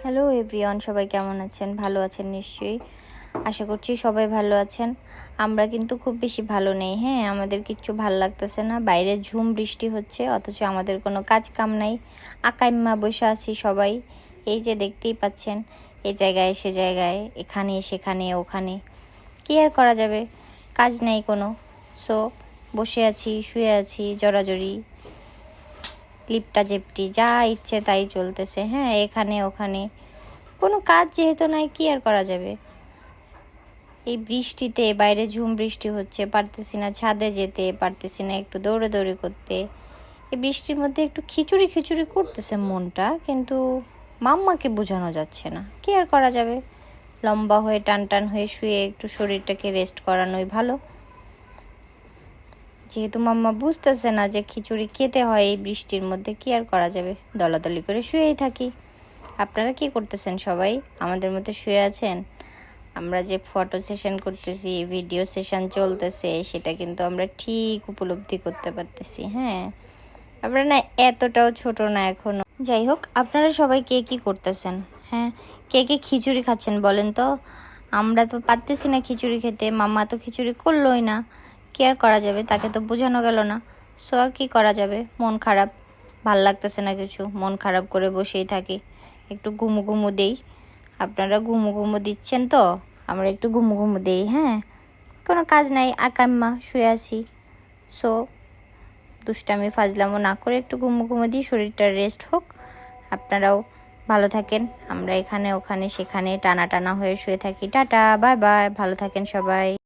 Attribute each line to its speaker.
Speaker 1: Hello everyone, সবাই কেমন আছেন? ভালো আছেন নিশ্চয়ই। আশা করছি সবাই ভালো আছেন। আমরা কিন্তু খুব বেশি ভালো নেই। হ্যাঁ, আমাদের কিচ্ছু ভালো লাগতেছে না। বাইরে ঝুম বৃষ্টি হচ্ছে, অথচ আমাদের কোনো কাজ কাম নাই। আকাইম্মা বসে আছি সবাই। এই যে দেখতেই পাচ্ছেন, এই জায়গায় সে জায়গায়, এখানে সেখানে ওখানে। কি আর করা যাবে, কাজ নেই কোনো। সো বসে আছি, শুয়ে আছি, জড়াজড়ি, লিপটা জেপটি, যা ইচ্ছে তাই চলতেছে। হ্যাঁ, এখানে ওখানে কোনো কাজ যেহেতু নাই, কি আর করা যাবে। এই বৃষ্টিতে বাইরে ঝুম বৃষ্টি হচ্ছে, পারতেছি না ছাদে যেতে, পারতেছি না একটু দৌড়াদৌড়ি করতে। এই বৃষ্টির মধ্যে একটু খিচুড়ি খিচুড়ি করতেছে মনটা, কিন্তু মাম্মাকে বোঝানো যাচ্ছে না। কি আর করা যাবে, লম্বা হয়ে টান টান হয়ে শুয়ে একটু শরীরটাকে রেস্ট করানোই ভালো। যেহেতু মাম্মা বুঝতেছে না যে খিচুড়ি খেতে হয় এই বৃষ্টির মধ্যে, কি আর করা যাবে, দলাদলি করে শুয়েই থাকি। আপনারা কি করতেছেন? সবাই আমাদের মধ্যে শুয়ে আছেন? আমরা যে ফটো সেশন করতেছি, ভিডিও সেশন চলতেছে, সেটা কিন্তু আমরা ঠিক উপলব্ধি করতে পারতেছি। হ্যাঁ, আমরা না এতটাও ছোট না এখনো। যাই হোক, আপনারা সবাই কে কি করতেছেন? হ্যাঁ, কে কে খিচুড়ি খাচ্ছেন বলেন তো? আমরা তো পারতেছি না খিচুড়ি খেতে, মাম্মা তো খিচুড়ি করলোই না। কি আর করা যাবে, তাকে তো বোঝানো গেল না। সো আর কি করা যাবে, মন খারাপ, ভাল লাগতেছে না কিছু, মন খারাপ করে বসেই থাকি। একটু ঘুমু ঘুমু দেই। আপনারা ঘুমু ঘুমু দিচ্ছেন তো, আমরা একটু ঘুমু ঘুমু দেই। হ্যাঁ, কোনো কাজ নাই, আকাম্মা শুয়ে আছি। সো দুষ্টামি ফাজলামো না করে একটু ঘুমু ঘুমু দিই, শরীরটা রেস্ট হোক। আপনারাও ভালো থাকেন। আমরা এখানে ওখানে সেখানে টানা টানা হয়ে শুয়ে থাকি। টাটা, বাই বাই, ভালো থাকেন সবাই।